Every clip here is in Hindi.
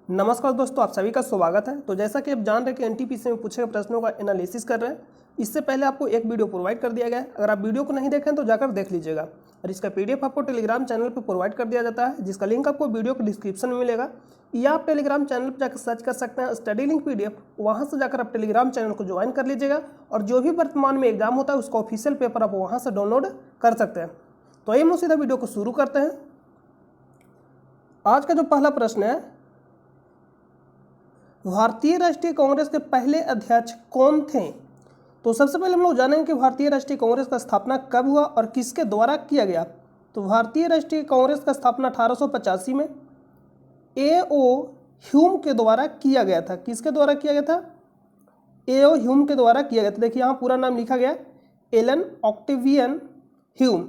नमस्कार दोस्तों, आप सभी का स्वागत है। तो जैसा कि आप जान रहे हैं कि एनटीपीसी में पूछे गए प्रश्नों का एनालिसिस कर रहे हैं। इससे पहले आपको एक वीडियो प्रोवाइड कर दिया गया है। अगर आप वीडियो को नहीं देखें तो जाकर देख लीजिएगा। और इसका पीडीएफ आपको टेलीग्राम चैनल पर प्रोवाइड कर दिया जाता है, जिसका लिंक आपको वीडियो के डिस्क्रिप्शन में मिलेगा, या आप टेलीग्राम चैनल पर जाकर सर्च कर सकते हैं स्टडी लिंक पीडीएफ। वहाँ से जाकर आप टेलीग्राम चैनल को ज्वाइन कर लीजिएगा और जो भी वर्तमान में एग्जाम होता है उसका ऑफिशियल पेपर आप वहाँ से डाउनलोड कर सकते हैं। तो आइए हम सीधा वीडियो को शुरू करते हैं। आज का जो पहला प्रश्न है, भारतीय राष्ट्रीय कांग्रेस के पहले अध्यक्ष कौन थे? तो सबसे पहले हम लोग जानेंगे कि भारतीय राष्ट्रीय कांग्रेस का स्थापना कब हुआ और किसके द्वारा किया गया। तो भारतीय राष्ट्रीय कांग्रेस का स्थापना 1885 में ए.ओ. ह्यूम के द्वारा किया गया था। किसके द्वारा किया गया था? ए.ओ. ह्यूम के द्वारा किया गया था। देखिए यहाँ पूरा नाम लिखा गया, एलन ऑक्टेवियन ह्यूम।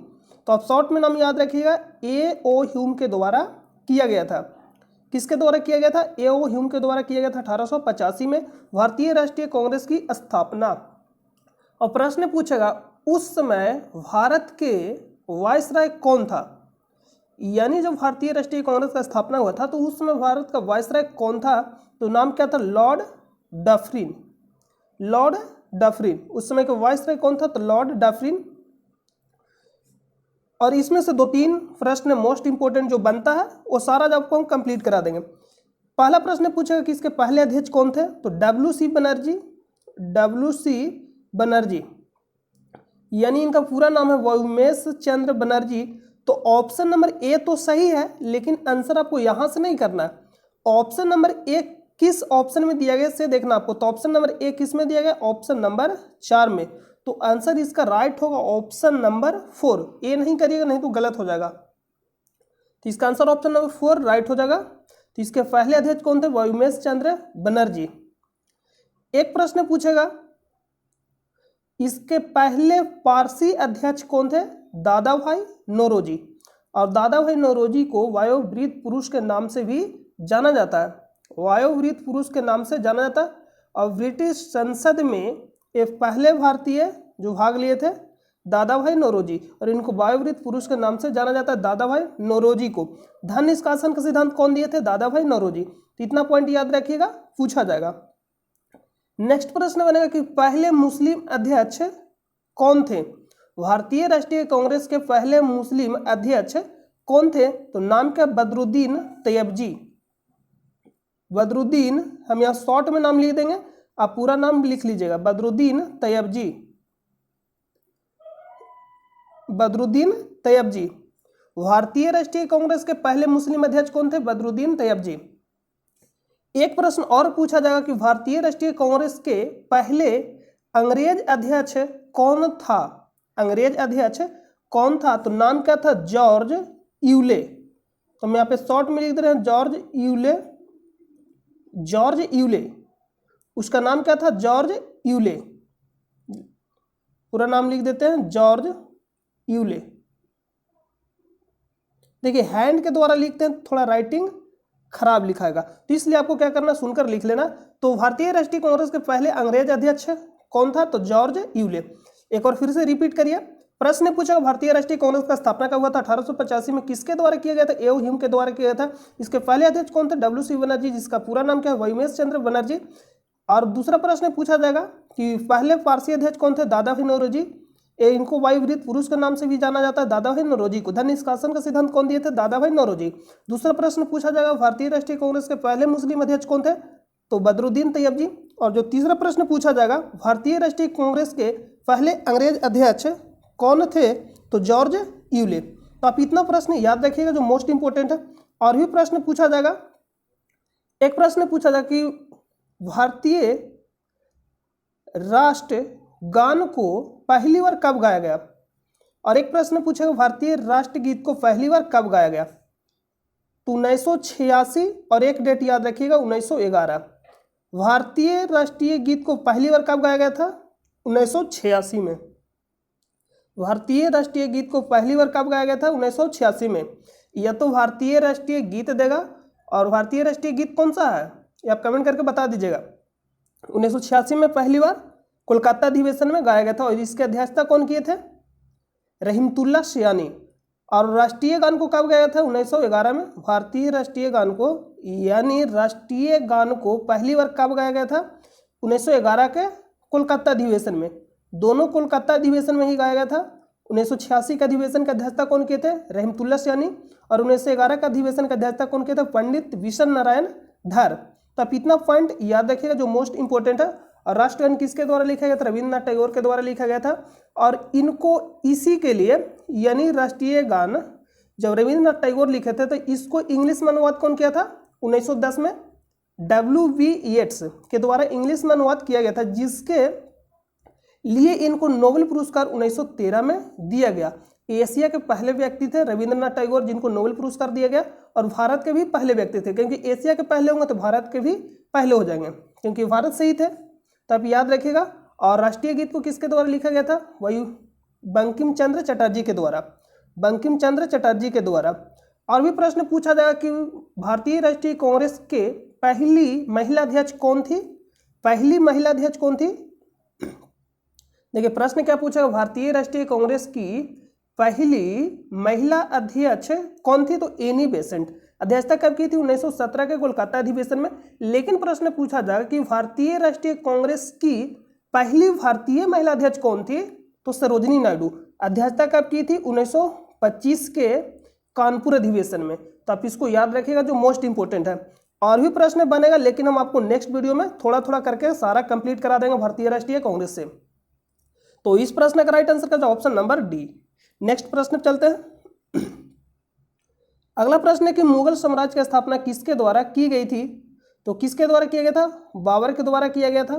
तो आप शॉर्ट में नाम याद रखिएगा, ए.ओ. ह्यूम के द्वारा किया गया था। किसके द्वारा किया गया था? ए.ओ. ह्यूम के द्वारा किया गया था 1885 में भारतीय राष्ट्रीय कांग्रेस की स्थापना। और प्रश्न पूछेगा उस समय भारत के वायसराय कौन था? यानी जब भारतीय राष्ट्रीय कांग्रेस का स्थापना हुआ था तो उस समय भारत का वायसराय कौन था? तो नाम क्या था? Lord Dufferin. लॉर्ड डफरिन उस समय के वायसराय कौन था? तो लॉर्ड डफरिन। और इसमें से 2-3 प्रश्न मोस्ट इंपोर्टेंट जो बनता है वो सारा जब आपको हम कंप्लीट करा देंगे। पहला प्रश्न पूछेगा कि इसके पहले अध्यक्ष कौन थे? तो डब्ल्यू.सी. बनर्जी। डब्ल्यू.सी. बनर्जी यानी इनका पूरा नाम है व्योमेश चंद्र बनर्जी। तो ऑप्शन नंबर ए तो सही है, लेकिन आंसर आपको यहां से नहीं करना है। ऑप्शन नंबर ए किस ऑप्शन में दिया गया से देखना आपको। तो ऑप्शन नंबर ए किस में दिया गया? ऑप्शन नंबर 4 में। तो आंसर इसका राइट होगा ऑप्शन नंबर 4। ए नहीं करिएगा, नहीं तो गलत हो जाएगा। तो इसका आंसर ऑप्शन नंबर 4 राइट हो जाएगा। तो इसके पहले अध्यक्ष कौन थे? व्योमेश चंद्र बनर्जी। एक प्रश्न पूछेगा इसके पहले पारसी अध्यक्ष कौन थे? दादा भाई नौरोजी। और दादा भाई नौरोजी को वायोवृत पुरुष के नाम से भी जाना जाता है। वायोवृत पुरुष के नाम से जाना जाता है। और ब्रिटिश संसद में ये पहले भारतीय जो भाग लिए थे दादा भाई नौरोजी, और इनको वायोवृत पुरुष के नाम से जाना जाता है। दादा भाई नौरोजी को धन निष्कासन का सिद्धांत कौन दिए थे? दादा भाई नौरोजी। तो इतना पॉइंट याद रखिएगा, पूछा जाएगा। नेक्स्ट प्रश्न बनेगा कि पहले मुस्लिम अध्यक्ष कौन थे? भारतीय राष्ट्रीय कांग्रेस के पहले मुस्लिम अध्यक्ष कौन थे? तो नाम क्या? बदरुद्दीन तैयबजी। बदरुद्दीन, हम यहाँ शॉर्ट में नाम लिख देंगे, आप पूरा नाम लिख लीजिएगा, बदरुद्दीन तैयबजी। बदरुद्दीन तैयबजी। भारतीय राष्ट्रीय कांग्रेस के पहले मुस्लिम अध्यक्ष कौन थे? बदरुद्दीन तैयबजी। एक प्रश्न और पूछा जाएगा कि भारतीय राष्ट्रीय कांग्रेस के पहले अंग्रेज अध्यक्ष कौन था? अंग्रेज अध्यक्ष कौन था? तो नाम क्या था? George Yule. तो हम यहाँ पे शॉर्ट में लिख दे रहे हैं, जॉर्ज यूले। जॉर्ज यूले, उसका नाम क्या था? George Yule. पूरा नाम लिख देते हैं, जॉर्ज यूले। देखिए हैंड के द्वारा लिखते हैं, थोड़ा राइटिंग खराब लिखाएगा, तो इसलिए आपको क्या करना, सुनकर लिख लेना। तो भारतीय राष्ट्रीय कांग्रेस के पहले अंग्रेज अध्यक्ष कौन था? तो जॉर्ज यूले। एक बार फिर से रिपीट करिए। प्रश्न पूछा भारतीय राष्ट्रीय कांग्रेस का स्थापना कब हुआ था? 1885 में। किसके द्वारा किया गया था? ए.ओ. ह्यूम के द्वारा किया गया था। इसके पहले अध्यक्ष कौन थे? डब्ल्यू.सी. बनर्जी, जिसका पूरा नाम क्या है? व्योमेश चंद्र बनर्जी। और दूसरा प्रश्न पूछा जाएगा कि पहले पारसी अध्यक्ष कौन थे? दादा भाई नौरोजी। इनको वायुवृत पुरुष के नाम से भी जाना जाता है, दादा भाई नौरोजी को। धन निष्कासन का सिद्धांत कौन दिए थे? दादा भाई नौरोजी। दूसरा प्रश्न पूछा जाएगा भारतीय राष्ट्रीय कांग्रेस के पहले मुस्लिम अध्यक्ष कौन थे? तो बदरुद्दीन तैयबजी। और जो तीसरा प्रश्न पूछा जाएगा भारतीय राष्ट्रीय कांग्रेस के पहले अंग्रेज अध्यक्ष कौन थे? तो जॉर्ज यूले। तो आप इतना प्रश्न याद रखिएगा जो मोस्ट इंपोर्टेंट है। और भी प्रश्न पूछा जाएगा। एक प्रश्न पूछा जाएगा कि भारतीय राष्ट्र गान को पहली बार कब गाया गया? और एक प्रश्न पूछेगा भारतीय राष्ट्रगीत को पहली बार कब गाया गया? तो 1986। और एक डेट याद रखिएगा, 1911। भारतीय राष्ट्रीय गीत को पहली बार कब गाया गया था? 1986 में। भारतीय राष्ट्रीय गीत को पहली बार कब गाया गया था? 1986 में। या तो भारतीय राष्ट्रीय गीत देगा, और भारतीय राष्ट्रीय गीत कौन सा है ये आप कमेंट करके बता दीजिएगा। 1986 में पहली बार कोलकाता अधिवेशन में गाया गया था। और इसकी अध्यक्षता कौन किए थे? रहीमतुल्लाह सयानी। और राष्ट्रीय गान को कब गाया था? 1911 में। भारतीय राष्ट्रीय गान को यानी राष्ट्रीय गान को पहली बार कब गाया गया था? 1911 के कोलकाता अधिवेशन में। दोनों कोलकाता अधिवेशन में ही गाया गया था। 1986 का अधिवेशन का अध्यक्षता कौन किए थे? रहीमतुल्लाह सैनी। और 1911 का अधिवेशन का अध्यक्षता कौन किए थे? पंडित विशन नारायण धर। तो आप इतना पॉइंट याद रखिएगा जो मोस्ट इंपॉर्टेंट है। और राष्ट्रगान किसके द्वारा लिखा गया था? रविन्द्रनाथ टैगोर के द्वारा लिखा गया था। और इनको इसी के लिए यानी राष्ट्रीय गान जब रविन्द्रनाथ टैगोर लिखे थे तो इसको इंग्लिश में अनुवाद कौन किया था? 1910 में W.V. येट्स के द्वारा इंग्लिश में अनुवाद किया गया था, जिसके लिए इनको नोबेल पुरस्कार 1913 में दिया गया। एशिया के पहले व्यक्ति थे रविन्द्रनाथ टैगोर जिनको नोबेल पुरस्कार दिया गया, और भारत के भी पहले व्यक्ति थे, क्योंकि एशिया के पहले होंगे तो भारत के भी पहले हो जाएंगे, क्योंकि भारत से ही थे। तो आप याद रखिएगा। और राष्ट्रीय गीत को किसके द्वारा लिखा गया था? वही बंकिम चंद्र चटर्जी के द्वारा। बंकिम चंद्र चटर्जी के द्वारा। और भी प्रश्न पूछा जाएगा कि भारतीय राष्ट्रीय कांग्रेस के पहली महिला अध्यक्ष कौन थी? पहली महिला अध्यक्ष कौन थी? देखिए प्रश्न क्या पूछा, भारतीय राष्ट्रीय कांग्रेस की पहली महिला अध्यक्ष कौन थी? तो एनी बेसेंट। अध्यक्षता कब की थी? 1917 के कोलकाता अधिवेशन में। लेकिन प्रश्न पूछा जाएगा कि भारतीय राष्ट्रीय कांग्रेस की पहली भारतीय महिला अध्यक्ष कौन थी? तो सरोजिनी नायडू। अध्यक्षता कब की थी? 1925 के कानपुर अधिवेशन में। तो आप इसको याद रखिएगा जो मोस्ट इंपोर्टेंट है। और भी प्रश्न बनेगा, लेकिन हम आपको नेक्स्ट वीडियो में थोड़ा थोड़ा करके सारा कंप्लीट करा देंगे भारतीय राष्ट्रीय कांग्रेस से। तो इस प्रश्न का राइट आंसर का ऑप्शन नंबर डी। नेक्स्ट प्रश्न चलते हैं। अगला प्रश्न है कि मुगल साम्राज्य की स्थापना किसके द्वारा की गई थी? तो किसके द्वारा किया गया था? बाबर के द्वारा किया गया था।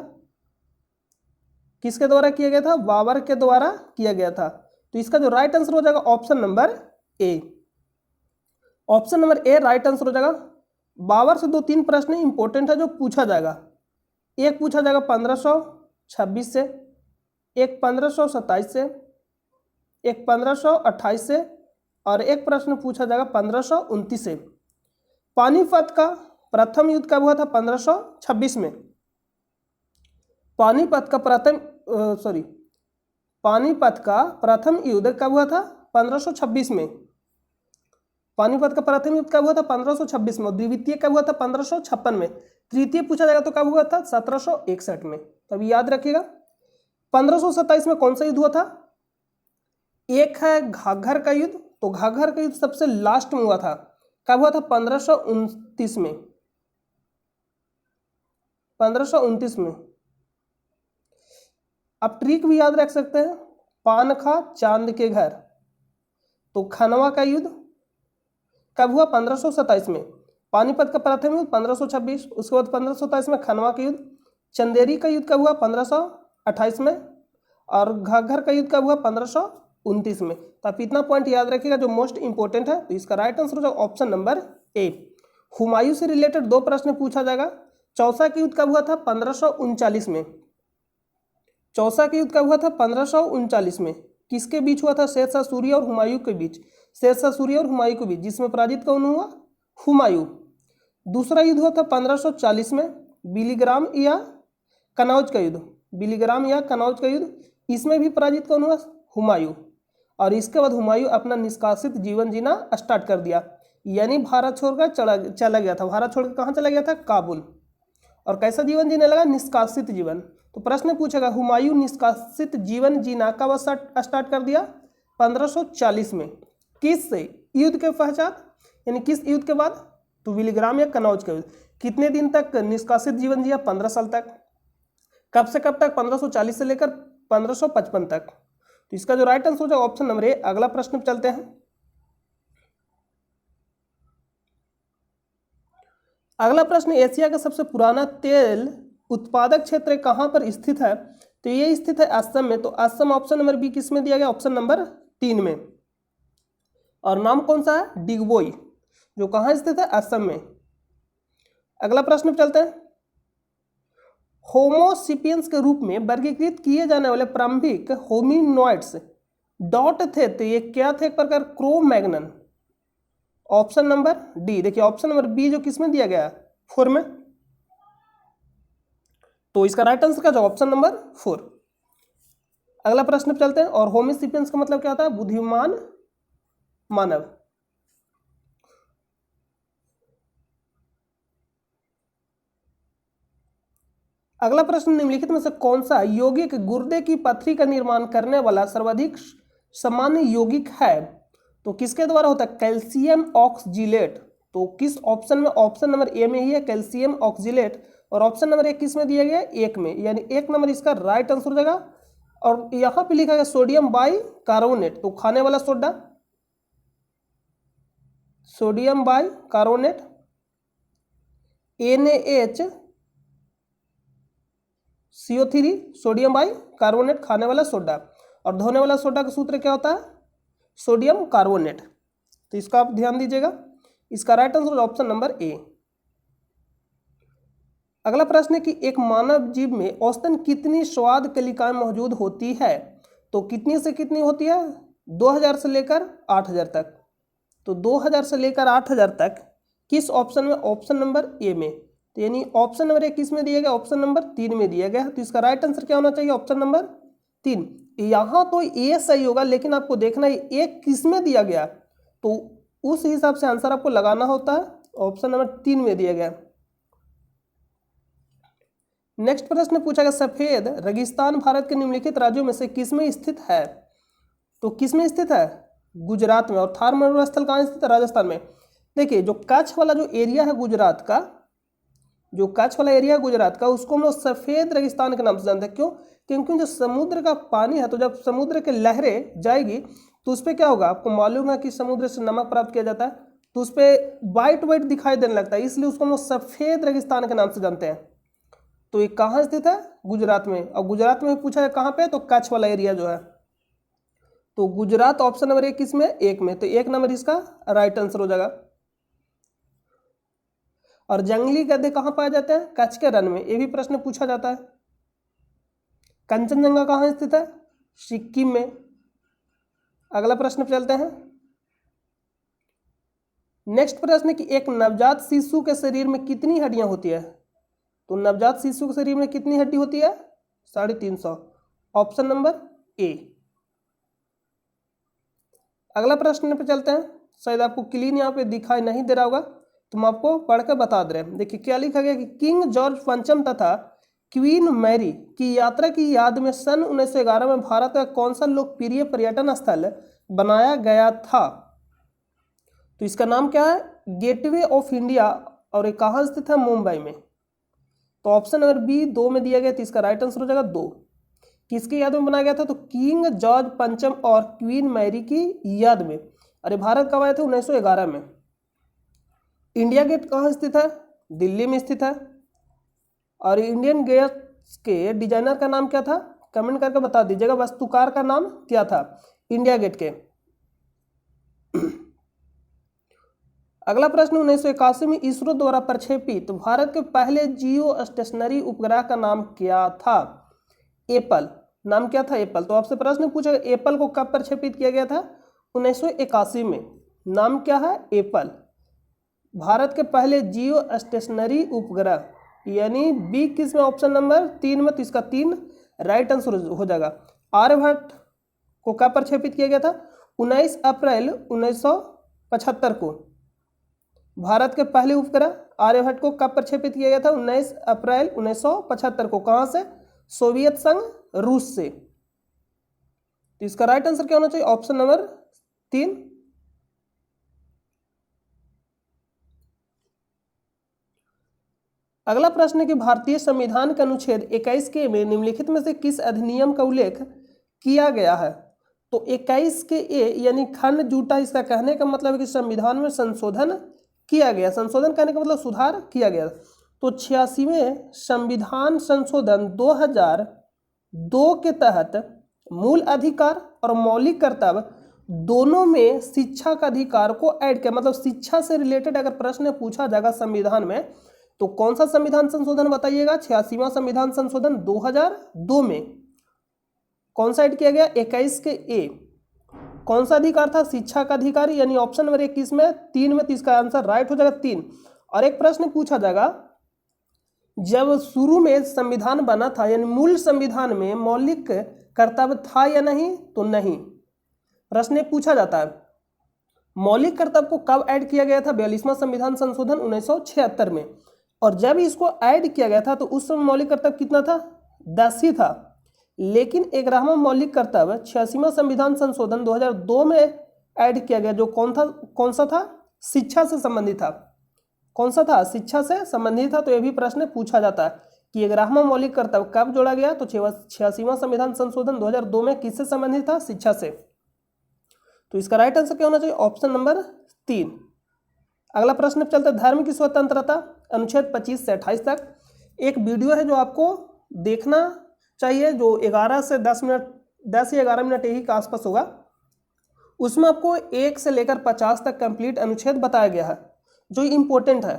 किसके द्वारा किया गया था? बाबर के द्वारा किया गया था। तो इसका जो राइट आंसर हो जाएगा option number A. Option number A right answer हो जाएगा। बाबर से 2-3 प्रश्न इंपॉर्टेंट है जो पूछा जाएगा। एक पूछा जाएगा 1526 से, एक 1527 से, एक 1528 से, और एक प्रश्न पूछा जाएगा 1529 से। पानीपत का प्रथम युद्ध कब हुआ था? 1526 में। पानीपत का प्रथम युद्ध कब हुआ था? 1526 में। पानीपत का प्रथम युद्ध कब हुआ था? 1526 में। द्वितीय कब हुआ था? 1556 में। तृतीय पूछा जाएगा तो कब हुआ था? 1761 में। तो अभी याद रखिएगा। 1527 में कौन सा युद्ध हुआ था? एक है घाघर का युद्ध। तो घाघर का युद्ध सबसे लास्ट में हुआ था। कब हुआ था? 1529 में। 1529 में। आप ट्रिक भी याद रख सकते हैं, पान खा चांद के घर। तो खनवा का युद्ध कब हुआ? 1527 में। पानीपत का प्रथम युद्ध 1526, उसके बाद 1527 में खनवा का युद्ध। चंदेरी का युद्ध कब हुआ? 1528 में। और घाघर का युद्ध कब हुआ? 1529 में। तो आप इतना पॉइंट याद रखिएगा जो मोस्ट इंपॉर्टेंट है। तो इसका राइट आंसर हो जाएगा ऑप्शन नंबर ए। हुमायूं से रिलेटेड 2 प्रश्न पूछा जाएगा। चौसा का युद्ध कब हुआ था? 1539 में। चौसा का युद्ध कब हुआ था? 1539 में। किसके बीच हुआ था? शेरशाह सूरी और हुमायूं के बीच। शेरशाह सूरी और हुमायूं के बीच, जिसमें पराजित कौन हुआ? हुमायूं। दूसरा युद्ध हुआ था 1540 में, बिलीग्राम या कनौज का युद्ध। बिलीग्राम या कनौज का युद्ध, इसमें भी पराजित कौन हुआ? हुमायूं। और इसके बाद हुमायूं अपना निष्कासित जीवन जीना स्टार्ट कर दिया, यानी भारत छोड़कर चला गया था। भारत छोड़कर कहाँ चला गया था? काबुल। और कैसा जीवन जीने लगा? निष्कासित जीवन। तो प्रश्न पूछेगा हुमायूं निष्कासित जीवन जीना कब स्टार्ट कर दिया? 1540 में। किस युद्ध के पश्चात, यानी किस युद्ध के बाद? तो बिलीग्राम या कनौज का युद्ध। कितने दिन तक निष्कासित जीवन जिया? 15 साल तक। कब से कब तक? 1540 से लेकर 1555 तक। तो इसका जो राइट आंसर हो जाएगा ऑप्शन नंबर ए। अगला प्रश्न पे चलते हैं। अगला प्रश्न, एशिया का सबसे पुराना तेल उत्पादक क्षेत्र कहां पर स्थित है? तो ये स्थित है असम में। तो असम ऑप्शन नंबर बी किस में दिया गया? ऑप्शन नंबर 3 में। और नाम कौन सा है? डिगबोई, जो कहां स्थित है? असम में। अगला प्रश्न पे चलते हैं। होमोसिपियंस के रूप में वर्गीकृत किए जाने वाले प्रारंभिक होमिनॉइड्स डॉट थे, तो ये क्या थे? एक प्रकार क्रो-मैग्नन। Option number D. देखिए ऑप्शन नंबर बी जो किसमें दिया गया? 4 में। तो इसका राइट आंसर का जो ऑप्शन नंबर 4। अगला प्रश्न पे चलते हैं। और होमोसिपियंस का मतलब क्या होता है? बुद्धिमान मानव। अगला प्रश्न, निम्नलिखित में से कौन सा यौगिक गुर्दे की पथरी का निर्माण करने वाला सर्वाधिक सामान्य यौगिक है? तो किसके द्वारा होता है? कैल्शियम ऑक्सजिलेट। तो किस ऑप्शन में? ऑप्शन नंबर ए में ही है कैल्शियम ऑक्सजिलेट, और ऑप्शन नंबर एक किस में दिया गया? एक में, यानी एक नंबर इसका राइट आंसर हो जाएगा। और यहां पे लिखा गया सोडियम बाई कार्बोनेट, तो खाने वाला soda, sodium by carbonate, NaHCO3, sodium by carbonate खाने वाला सोडा, और धोने वाला सोडा का सूत्र क्या होता है? Sodium carbonate. तो इसका आप ध्यान दीजिएगा, इसका right answer option number A. अगला प्रश्न है कि एक मानव जीव में औसतन कितनी स्वाद कलिकाएं मौजूद होती है? तो कितनी से कितनी होती है? 2000 से लेकर 8000 तक। तो 2000 से लेकर 8000 तक किस ऑप्शन में? ऑप्शन नंबर ए में। तो यानी ऑप्शन नंबर ए किस में दिया गया? ऑप्शन नंबर 3 में दिया गया। तो इसका राइट आंसर क्या होना चाहिए? Option number 3। यहाँ तो ए सही होगा, लेकिन आपको देखना है ए किस में दिया गया, तो उस हिसाब से आंसर आपको लगाना होता है। ऑप्शन नंबर 3 में दिया गया। नेक्स्ट प्रश्न पूछा गया, सफेद रेगिस्तान भारत के निम्नलिखित राज्यों में से किस में स्थित है? तो किस में स्थित है? गुजरात में। और थार मरुस्थल कहाँ स्थित है? राजस्थान में। देखिए, जो कच्छ वाला जो एरिया है गुजरात का, जो कच्छ वाला एरिया है गुजरात का, उसको हम लोग सफेद रेगिस्तान के नाम से जानते हैं। क्यों? क्योंकि जो समुद्र का पानी है, तो जब समुद्र की लहरें जाएगी तो उस पर क्या होगा? आपको मालूम है कि समुद्र से नमक प्राप्त किया जाता है, तो उस पर वाइट वाइट दिखाई देने लगता है, इसलिए उसको हम लोग सफेद रेगिस्तान के नाम से जानते हैं। तो ये कहाँ स्थित है? गुजरात में। और गुजरात में पूछा है कहाँ पे? तो कच्छ वाला एरिया जो है। तो गुजरात ऑप्शन नंबर एक किसमें? एक में। तो एक नंबर इसका राइट आंसर हो जाएगा। और जंगली गधे कहाँ पाए जाते हैं? कच्छ के रण में। ये भी प्रश्न पूछा जाता है। कंचनजंगा कहाँ स्थित है? सिक्किम में। अगला प्रश्न पर चलते हैं। नेक्स्ट प्रश्न कि एक नवजात शिशु के शरीर में कितनी हड्डियां होती है? तो नवजात शिशु के शरीर में कितनी हड्डी होती है? 350। Option number A. अगला प्रश्न पे चलते हैं। शायद आपको क्लीन यहाँ पे दिखाई नहीं दे रहा होगा, तो हम आपको पढ़ कर बता दे रहे हैं। देखिए क्या लिखा गया कि किंग जॉर्ज पंचम तथा क्वीन मैरी की यात्रा की याद में सन 1911 में भारत का कौन सा लोकप्रिय पर्यटन स्थल बनाया गया था? तो इसका नाम क्या है? गेटवे ऑफ इंडिया, और ये कहाँ स्थित है? मुंबई में। तो ऑप्शन नंबर बी 2 में दिया गया, तो इसका राइट आंसर हो जाएगा 2। किसकी याद में बनाया गया था? तो किंग जॉर्ज पंचम और क्वीन मैरी की याद में। अरे भारत कब आए थे? 1911 में। इंडिया गेट कहाँ स्थित है? दिल्ली में स्थित है। और इंडियन गेट के डिजाइनर का नाम क्या था? कमेंट करके बता दीजिएगा, वास्तुकार का नाम क्या था इंडिया गेट के। अगला प्रश्न, 1981 में इसरो द्वारा प्रक्षेपित भारत के पहले जियो स्टेशनरी उपग्रह का नाम क्या था? एप्पल। नाम क्या था? एप्पल। तो आपसे प्रश्न पूछा एप्पल को कब प्रक्षेपित किया गया था? 1981 में। नाम क्या है? एप्पल। भारत के पहले जियो स्टेशनरी उपग्रह, यानी बी किस में? ऑप्शन नंबर 3 में। तो इसका 3 राइट आंसर हो जाएगा। आर्यभट्ट को कब प्रक्षेपित किया गया था? 19 अप्रैल 1975 को। भारत के पहले उपग्रह आर्यभट्ट को कब प्रक्षेपित किया गया था? 19 अप्रैल 1975 को। कहां से? सोवियत संघ, रूस से। तो इसका राइट आंसर क्या होना चाहिए? Option number 3। अगला प्रश्न है कि भारतीय संविधान के अनुच्छेद 21 के में निम्नलिखित में से किस अधिनियम का उल्लेख किया गया है? तो 21 के ए यानी खंड जूटा, इसका कहने का मतलब है कि संविधान में संशोधन किया गया। संशोधन करने का मतलब सुधार किया गया। तो 86वें संविधान संशोधन 2002 के तहत मूल अधिकार और मौलिक कर्तव्य दोनों में शिक्षा का अधिकार को ऐड किया। मतलब शिक्षा से रिलेटेड अगर प्रश्न पूछा जाएगा संविधान में, तो कौन सा संविधान संशोधन बताइएगा? 86वां संविधान संशोधन 2002 में कौन सा ऐड किया गया? 21 के ए। कौन सा अधिकार था? शिक्षा का अधिकार, यानी ऑप्शन नंबर 1 किसमें? 3 में। तो इसका आंसर राइट हो जाएगा 3। और एक प्रश्न पूछा जाएगा, जब शुरू में संविधान बना था, यानी मूल संविधान में मौलिक कर्तव्य था या नहीं? तो नहीं। प्रश्न पूछा जाता है मौलिक कर्तव्य को कब ऐड किया गया था? 42वां संविधान संशोधन 1976 में। और जब इसको ऐड किया गया था तो उस समय मौलिक कर्तव्य कितना था? 10 ही था। लेकिन 11वां मौलिक कर्तव्य 86वां संविधान संशोधन 2002 में ऐड किया गया, जो कौन सा था? शिक्षा से संबंधित था। कौन सा था? शिक्षा से संबंधित था। तो यह भी प्रश्न पूछा जाता है कि 11वां मौलिक कर्तव्य कब जोड़ा गया? तो 86वां संविधान संशोधन 2002 में किससे संबंधित था? शिक्षा से। तो इसका राइट आंसर क्या होना चाहिए? Option number 3। अगला प्रश्न पे चलते हैं। धर्म की स्वतंत्रता, अनुच्छेद 25 से 28 तक। एक वीडियो है जो आपको देखना चाहिए, जो 11 से 10 मिनट, 10 या 11 मिनट यही के आसपास होगा। उसमें आपको 1 से लेकर 50 तक कंप्लीट अनुच्छेद बताया गया है, जो इंपॉर्टेंट है।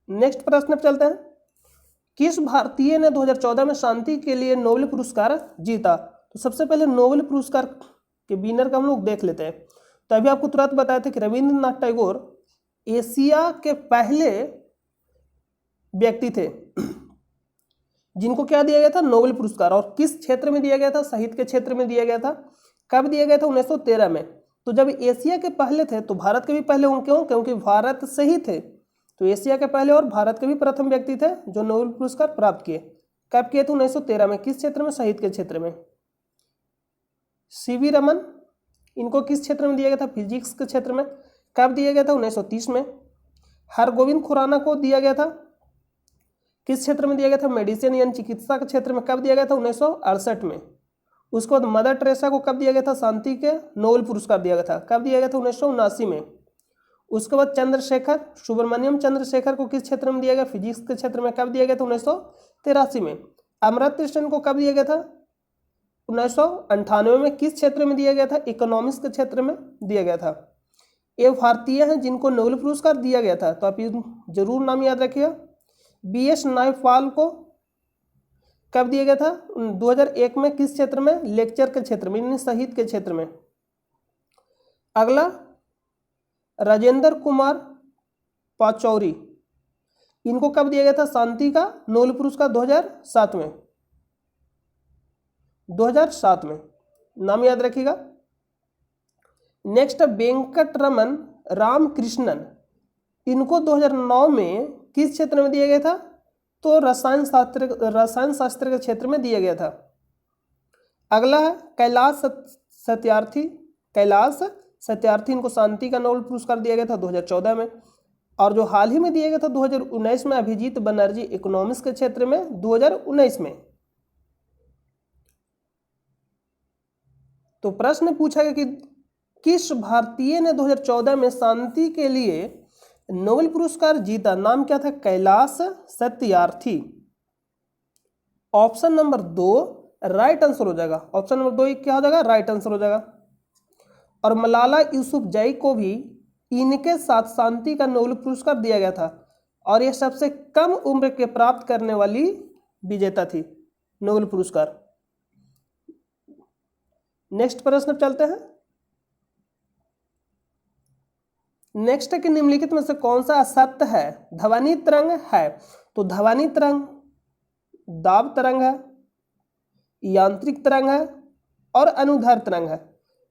नेक्स्ट प्रश्न पे चलते हैं। किस भारतीय ने 2014 में शांति के लिए नोबेल पुरस्कार जीता? तो सबसे पहले नोबेल पुरस्कार के विनर का हम लोग देख लेते हैं। तो अभी आपको तुरंत बताया था कि रविंद्रनाथ टैगोर एशिया के पहले व्यक्ति थे जिनको क्या दिया गया था? नोबेल पुरस्कार। और किस क्षेत्र में दिया गया था? साहित्य के क्षेत्र में दिया गया था। कब दिया गया था? 1913 में। तो जब एशिया के पहले थे तो भारत के भी पहले होंगे। क्यों? क्योंकि भारत से ही थे। तो एशिया के पहले और भारत के भी प्रथम व्यक्ति थे जो नोबेल पुरस्कार प्राप्त किए। कब किए थे? 1913 में। किस क्षेत्र में? साहित्य के क्षेत्र में। सीवी रमन, इनको किस क्षेत्र में दिया गया था? फिजिक्स के क्षेत्र में। कब दिया गया था? 1930 में। हरगोविंद खुराना को दिया गया था, किस क्षेत्र में दिया गया था? मेडिसिन यानी चिकित्सा के क्षेत्र में। कब दिया गया था? 1968 में। उसके बाद मदर टेरेसा को कब दिया गया था? शांति के नोबेल पुरस्कार दिया गया था। कब दिया गया था? 1979 में। उसके बाद चंद्रशेखर, सुब्रमण्यम चंद्रशेखर को किस क्षेत्र में दिया गया? फिजिक्स के क्षेत्र में। कब दिया गया था? 1983 में। अमर्त्य सेन को कब दिया गया था? 1998 में। किस क्षेत्र में दिया गया था? इकोनॉमिक्स के क्षेत्र में दिया गया था। ये भारतीय हैं जिनको नोबेल पुरस्कार दिया गया था, तो आप ये जरूर नाम याद रखिएगा। BS नायपाल को कब दिया गया था? 2001 में। किस क्षेत्र में? लेक्चर के क्षेत्र में, यानी साहित्य के क्षेत्र में। अगला राजेंद्र कुमार पाचौरी, इनको कब दिया गया था शांति का नोबेल पुरस्कार? 2007 में। 2007 में, नाम याद रखिएगा। नेक्स्ट वेंकट रमन रामकृष्णन, इनको 2009 में किस क्षेत्र में दिया गया था? तो रसायन शास्त्र के क्षेत्र में दिया गया था। अगला है कैलाश सत्यार्थी। कैलाश सत्यार्थी, इनको शांति का नोबेल पुरस्कार दिया गया था 2014 में। और जो हाल ही में दिया गया था 2019 में, अभिजीत बनर्जी, इकोनॉमिक्स के क्षेत्र में 2019 में। तो प्रश्न पूछा गया कि किस भारतीय ने 2014 में शांति के लिए नोबेल पुरस्कार जीता? नाम क्या था? Kailash Satyarthi. Option number 2 right answer हो जाएगा। ऑप्शन नंबर 2 क्या हो जाएगा? राइट आंसर हो जाएगा। और मलाला यूसुफजई को भी इनके साथ शांति का नोबेल पुरस्कार दिया गया था, और यह सबसे कम उम्र के प्राप्त करने वाली विजेता थी नोबेल पुरस्कार। नेक्स्ट प्रश्न चलते हैं। नेक्स्ट है कि निम्नलिखित में से कौन सा असत्य है? ध्वनि तरंग है। तो ध्वनि तरंग दाब तरंग है, यांत्रिक तरंग है और अनुदैर्ध्य तरंग है।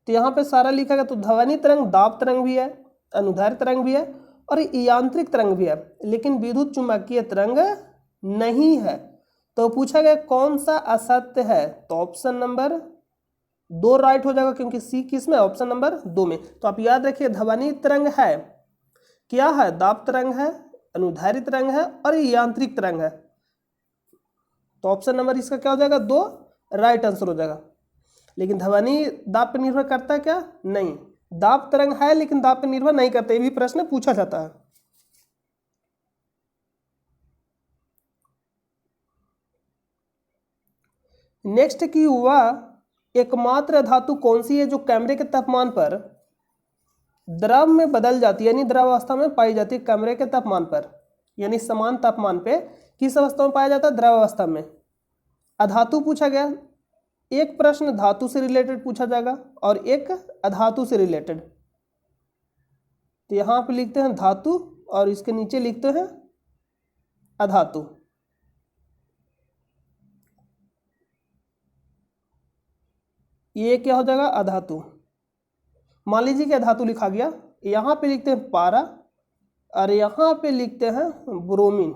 तो यहाँ पे सारा लिखा गया। तो ध्वनि तरंग दाब तरंग भी है, अनुदैर्ध्य तरंग भी है और यांत्रिक तरंग भी है, लेकिन विद्युत चुंबकीय तरंग नहीं है। तो पूछा गया कौन सा असत्य है? तो ऑप्शन नंबर 2 राइट हो जाएगा, क्योंकि सी किस में? ऑप्शन नंबर 2 में। तो आप याद रखिए ध्वनि तरंग है, क्या है? दाब तरंग है, अनुदैर्ध्य तरंग है और यांत्रिक तरंग है। तो ऑप्शन नंबर इसका क्या हो जाएगा? 2 राइट आंसर हो जाएगा। लेकिन ध्वनि दाब पर निर्भर करता है क्या? नहीं। दाब तरंग है लेकिन दाब पर निर्भर नहीं करते, ये भी प्रश्न पूछा जाता है। नेक्स्ट की वह एकमात्र धातु कौन सी है जो कमरे के तापमान पर द्रव में बदल जाती है, यानी द्रवावस्था में पाई जाती है कमरे के तापमान पर, यानी समान तापमान पे किस अवस्था में पाया जाता है? द्रवावस्था में। अधातु पूछा गया। एक प्रश्न धातु से रिलेटेड पूछा जाएगा और एक अधातु से रिलेटेड। तो यहां पे लिखते हैं धातु और इसके नीचे लिखते हैं अधातु। ये क्या हो जाएगा, अधातु। मान लीजिए कि अधातु लिखा गया, यहाँ पे लिखते हैं पारा और यहाँ पे लिखते हैं ब्रोमीन।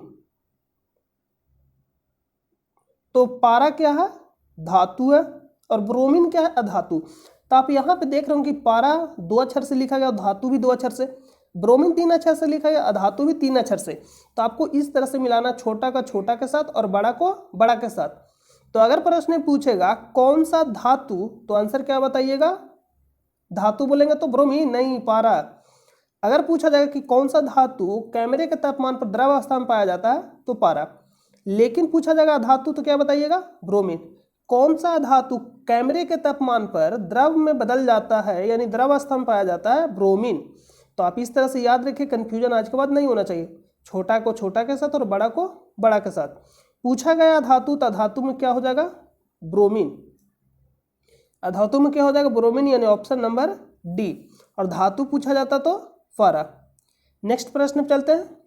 तो पारा क्या है, धातु है, और ब्रोमीन क्या है, अधातु। तो आप यहाँ पे देख रहे हो कि पारा 2 अक्षर से लिखा गया और धातु भी 2 अक्षर से, ब्रोमीन 3 अक्षर से लिखा गया, अधातु भी 3 अक्षर से। तो आपको इस तरह से मिलाना, छोटा का छोटा के साथ और बड़ा को बड़ा के साथ। तो अगर प्रश्न पूछेगा कौन सा धातु, तो आंसर क्या बताइएगा, धातु बोलेंगे तो ब्रोमीन नहीं, पारा। अगर पूछा जाएगा कि कौन सा धातु कैमरे के तापमान पर द्रव अवस्था में पाया जाता है, तो पारा। लेकिन पूछा जाएगा धातु, तो क्या बताइएगा, ब्रोमीन। कौन सा धातु कैमरे के तापमान पर द्रव में बदल जाता है, यानी द्रव अवस्था में पाया जाता है, ब्रोमीन। तो आप इस तरह से याद रखिए, कंफ्यूजन आज के बाद नहीं होना चाहिए, छोटा को छोटा के साथ और बड़ा को बड़ा के साथ। पूछा गया धातु, तो धातु में क्या हो जाएगा, ब्रोमीन। अधातु में क्या हो जाएगा, ब्रोमीन, यानी ऑप्शन नंबर डी। और धातु पूछा जाता तो पारा। नेक्स्ट प्रश्न चलते हैं।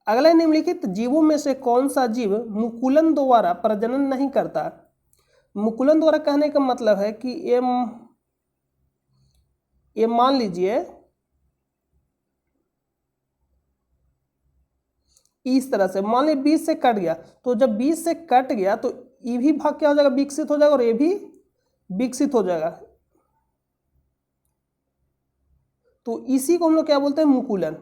अगला निम्नलिखित जीवों में से कौन सा जीव मुकुलन द्वारा प्रजनन नहीं करता। मुकुलन द्वारा कहने का मतलब है कि ये मान लीजिए इस तरह से, मान लीजिए बीज से कट गया, तो जब बीज से कट गया तो ये भी भाग क्या हो जाएगा, विकसित हो जाएगा, और ये भी विकसित हो जाएगा। तो इसी को हम लोग क्या बोलते हैं, मुकुलन।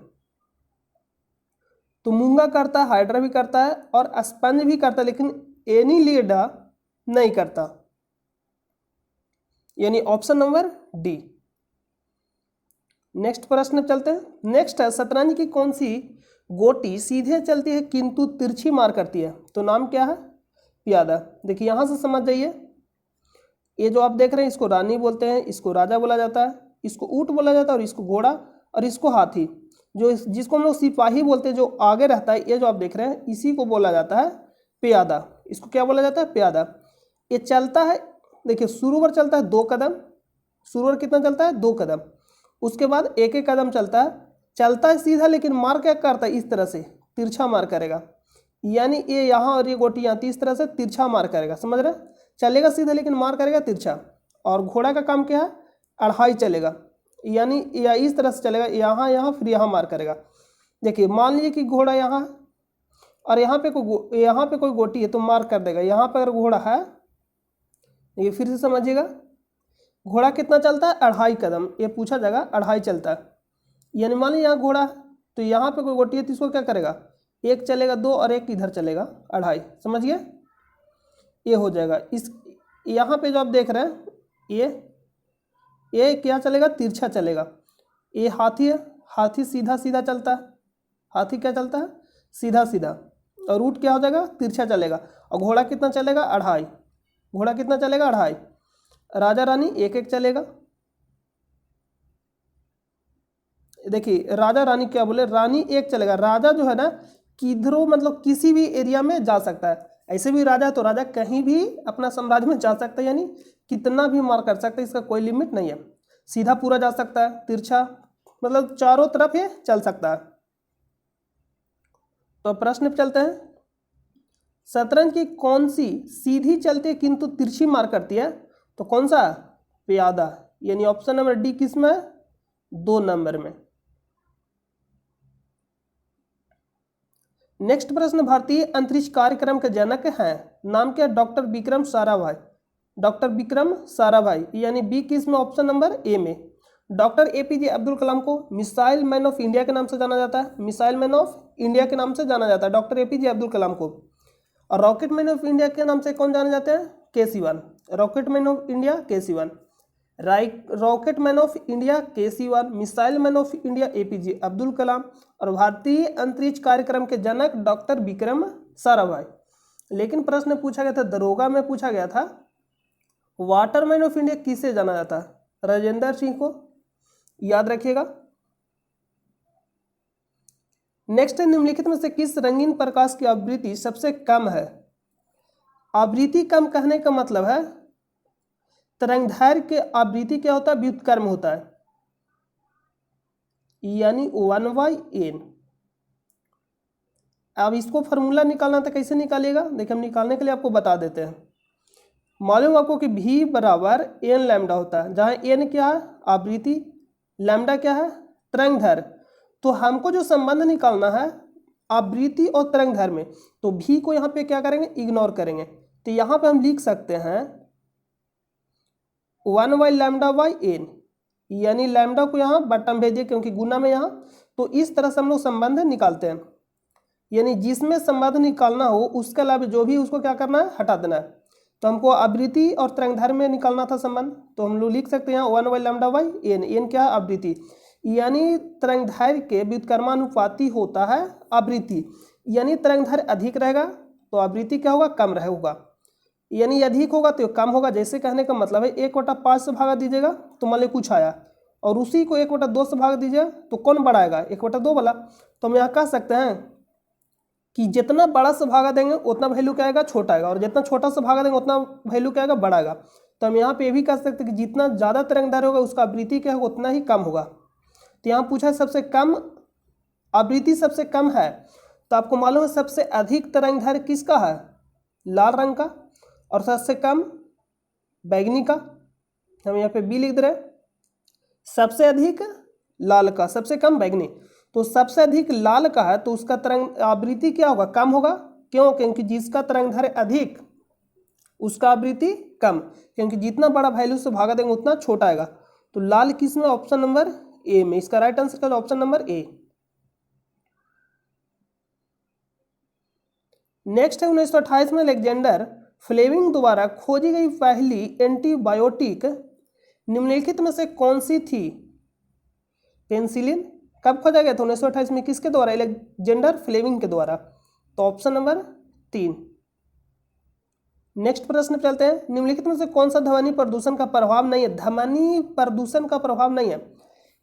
तो मूंगा करता है, हाइड्रा भी करता है और स्पंज भी करता है, लेकिन एनीलिडा नहीं करता, यानी ऑप्शन नंबर डी। नेक्स्ट प्रश्न चलते हैं। नेक्स्ट है, शतरंज की कौन सी गोटी सीधे चलती है किंतु तिरछी मार करती है। तो नाम क्या है, प्यादा। देखिए यहां से समझ जाइए, ये जो आप देख रहे हैं इसको रानी बोलते हैं, इसको राजा बोला जाता है, इसको ऊंट बोला जाता है, और इसको घोड़ा, और इसको हाथी। जो जिसको हम लोग सिपाही बोलते हैं, जो आगे रहता है, ये जो आप देख रहे हैं इसी को बोला जाता है प्यादा। इसको क्या बोला जाता है, प्यादा। ये चलता है, देखिए शुरू चलता है 2 कदम, शुरू कितना चलता है, 2 कदम, उसके बाद 1-1 कदम चलता है सीधा, लेकिन मार क्या करता है, इस तरह से तिरछा मार करेगा। यानी ये यहाँ और ये गोटी यहाँ, इस तरह से तिरछा मार करेगा, समझ रहे, चलेगा सीधा लेकिन मार करेगा तिरछा। और घोड़ा का काम क्या है, अढ़ाई चलेगा, यानी या इस तरह से चलेगा, यहाँ यहाँ फिर यहाँ मार करेगा। देखिए मान लीजिए कि घोड़ा यहाँ और यहाँ पे कोई गोटी है तो मार कर देगा। यहाँ पर अगर घोड़ा है, ये फिर से समझिएगा, घोड़ा कितना चलता है, 2.5 कदम। ये पूछा जाएगा 2.5 चलता है, यानी मान लीजिए यहाँ घोड़ा है तो यहाँ पे कोई गोटी है तो इसको क्या करेगा, 1 चलेगा, 2 और 1 इधर चलेगा, 2.5, समझिए, ये हो जाएगा। इस यहाँ पे जो आप देख रहे हैं ये क्या चलेगा, तिरछा चलेगा। ये हाथी है, हाथी सीधा सीधा चलता है, हाथी क्या चलता है, सीधा सीधा, और ऊँट क्या हो जाएगा, तिरछा चलेगा। और घोड़ा कितना चलेगा, 2.5, घोड़ा कितना चलेगा, 2.5। राजा रानी 1-1 चलेगा। देखिए राजा रानी क्या बोले, रानी 1 चलेगा। राजा जो है ना, किधरों मतलब किसी भी एरिया में जा सकता है। ऐसे भी राजा, तो राजा कहीं भी अपना साम्राज्य में जा सकता है, यानी कितना भी मार कर सकता है, इसका कोई लिमिट नहीं है। सीधा पूरा जा सकता है, तिरछा मतलब चारों तरफ ये चल सकता है। तो प्रश्न पे चलते हैं। शतरंज की कौन सी सीधी चलती है किंतु तिरछी मार करती है। तो कौन सा, प्यादा, यानी ऑप्शन नंबर डी किस में, 2 नंबर में। नेक्स्ट प्रश्न, भारतीय अंतरिक्ष कार्यक्रम के जनक हैं, नाम क्या, डॉक्टर विक्रम साराभाई। डॉक्टर विक्रम साराभाई, यानी बी किस में, ऑप्शन नंबर ए में। डॉक्टर एपीजे अब्दुल कलाम को मिसाइल मैन ऑफ इंडिया के नाम से जाना जाता है, मिसाइल मैन ऑफ इंडिया के नाम से जाना जाता है डॉक्टर एपीजे अब्दुल कलाम को। और रॉकेट मैन ऑफ इंडिया के नाम से कौन जाने जाते हैं, K Sivan. Rocket man of India K Sivan, rocket man of India K Sivan, missile man of India APJ Abdul Kalam, और भारतीय अंतरिक्ष कार्यक्रम के जनक डॉक्टर विक्रम साराभाई। लेकिन प्रश्न पूछा गया था, दरोगा में पूछा गया था, वाटरमैन ऑफ इंडिया किसे जाना जाता है, राजेंद्र सिंह को, याद रखिएगा। नेक्स्ट है, निम्नलिखित में से किस रंगीन प्रकाश की आवृत्ति सबसे कम है। आवृत्ति कम कहने का मतलब है, तरंगदैर्घ्य के आवृत्ति क्या होता है, व्युत्क्रम होता है, यानी 1/n। अब इसको फॉर्मूला निकालना था, कैसे निकालिएगा, देखिए हम निकालने के लिए आपको बता देते हैं। मालूम आपको कि v बराबर एन लैम्डा होता है, जहाँ एन क्या है आवृत्ति, लैम्डा क्या है तरंगदैर्घ्य। तो हमको जो संबंध निकालना है आवृत्ति और तरंगदैर्घ्य में, तो v को यहाँ पे क्या करेंगे इग्नोर करेंगे। तो यहाँ पे हम लिख सकते हैं 1/λ/n, यानी लैम्डा को यहाँ बट्टा में भेज दिए क्योंकि गुना में यहाँ। तो इस तरह से हम लोग संबंध निकालते हैं, यानी जिसमें संबंध निकालना हो उसके अलावा जो भी उसको क्या करना है हटा देना है। तो हमको आवृत्ति और तरंगदैर्घ्य में निकालना था संबंध, तो हम लोग लिख सकते हैं 1/λ/n। n क्या है आवृत्ति, यानी तरंगदैर्घ्य के व्युत्क्रमानुपाती होता है आवृत्ति, यानी तरंगदैर्घ्य अधिक रहेगा तो आवृत्ति क्या होगा कम रहेगा, यानी अधिक होगा तो कम होगा। जैसे कहने का मतलब है 1/5 से भागा दीजिएगा तो मान लीजिए कुछ आया, और उसी को 1/2 से भाग दीजिएगा तो कौन बड़ा आएगा 1/2 वाला। तो हम यहाँ कह सकते हैं कि जितना बड़ा से भागा देंगे उतना वैल्यू क्या आएगा छोटा आएगा, और जितना छोटा से भागा देंगे उतना वैल्यू क्या आएगा बड़ा आएगा। तो हम यहाँ पे भी कह सकते हैं कि जितना ज़्यादा तरंगदैर्घ्य होगा उसका आवृत्ति क्या होगा उतना ही कम होगा। तो यहाँ पूछा सबसे कम आवृत्ति सबसे कम है, तो आपको मालूम है सबसे अधिक तरंगदैर्घ्य किसका है लाल रंग का, और सबसे कम बैगनी का। हम यहाँ पे बी लिख दे रहे हैं, सबसे अधिक लाल का सबसे कम बैगनी। तो सबसे अधिक लाल का है तो उसका तरंग आवृत्ति क्या होगा कम होगा, क्यों क्योंकि जिसका तरंगदैर्घ्य अधिक उसका आवृत्ति कम, क्योंकि जितना बड़ा वैल्यू से भागा देंगे उतना छोटा आएगा। तो लाल किस में ऑप्शन नंबर ए में, इसका राइट आंसर का ऑप्शन नंबर ए। नेक्स्ट है 1928 में अलेक्जेंडर फ्लेमिंग द्वारा खोजी गई पहली एंटीबायोटिक निम्नलिखित में से कौन सी थी। पेनिसिलिन कब खोजा गया था 1928 में, किसके द्वारा अलेक्जेंडर फ्लेमिंग के द्वारा। तो ऑप्शन नंबर 3। नेक्स्ट प्रश्न चलते हैं, निम्नलिखित में से कौन सा ध्वनि प्रदूषण का प्रभाव नहीं है। ध्वनि प्रदूषण का प्रभाव नहीं है,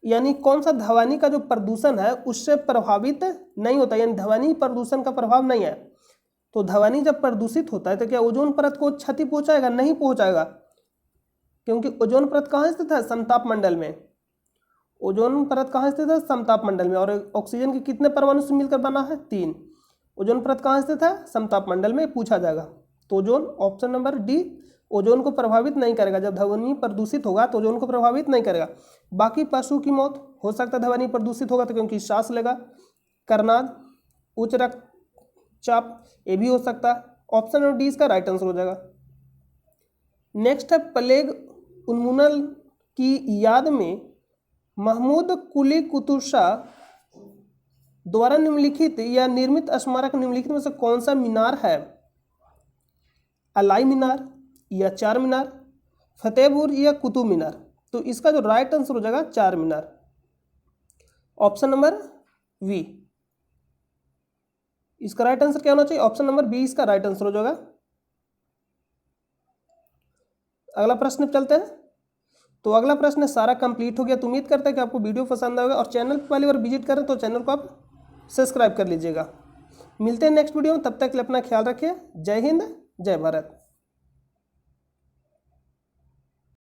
यानी कौन सा ध्वनि का जो प्रदूषण है उससे प्रभावित नहीं होता, यानी ध्वनि प्रदूषण का प्रभाव नहीं है। तो ध्वनि जब प्रदूषित होता है तो क्या ओजोन परत को क्षति पहुंचाएगा, नहीं पहुंचाएगा, क्योंकि ओजोन परत कहाँ स्थित है समताप मंडल में। ओजोन परत कहाँ स्थित है समताप मंडल में, और ऑक्सीजन के कितने परमाणु से मिलकर बना है 3। ओजोन परत कहाँ स्थित है समताप मंडल में, पूछा जाएगा। तो ozone option number D ozone को प्रभावित नहीं करेगा। जब ध्वनि प्रदूषित होगा तो ओजोन को प्रभावित नहीं करेगा। बाकी पशु की मौत हो सकता है ध्वनि प्रदूषित होगा तो, क्योंकि सांस लेगा, करनाद, उच्च रक्तचाप, ये भी हो सकता है। ऑप्शन नंबर डी इसका राइट आंसर हो जाएगा। नेक्स्ट है प्लेग उन्मूलन की याद में महमूद कुली कुतुब शाह द्वारा निम्नलिखित या निर्मित स्मारक निम्नलिखित में से कौन सा मीनार है। अलाई मीनार या चार मीनार, फतेहपुर या कुतुब मीनार। तो इसका जो राइट आंसर हो जाएगा चार मीनार, ऑप्शन नंबर वी। इसका राइट आंसर क्या होना चाहिए, ऑप्शन नंबर बी इसका राइट आंसर हो जाएगा। अगला प्रश्न चलते हैं। तो अगला प्रश्न सारा कंप्लीट हो गया। तो उम्मीद करते हैं कि आपको वीडियो पसंद आएगा, और चैनल पर पहली बार विजिट करें तो चैनल को आप सब्सक्राइब कर लीजिएगा। मिलते हैं नेक्स्ट वीडियो में, तब तक के लिए अपना ख्याल रखिए। जय हिंद, जय भारत।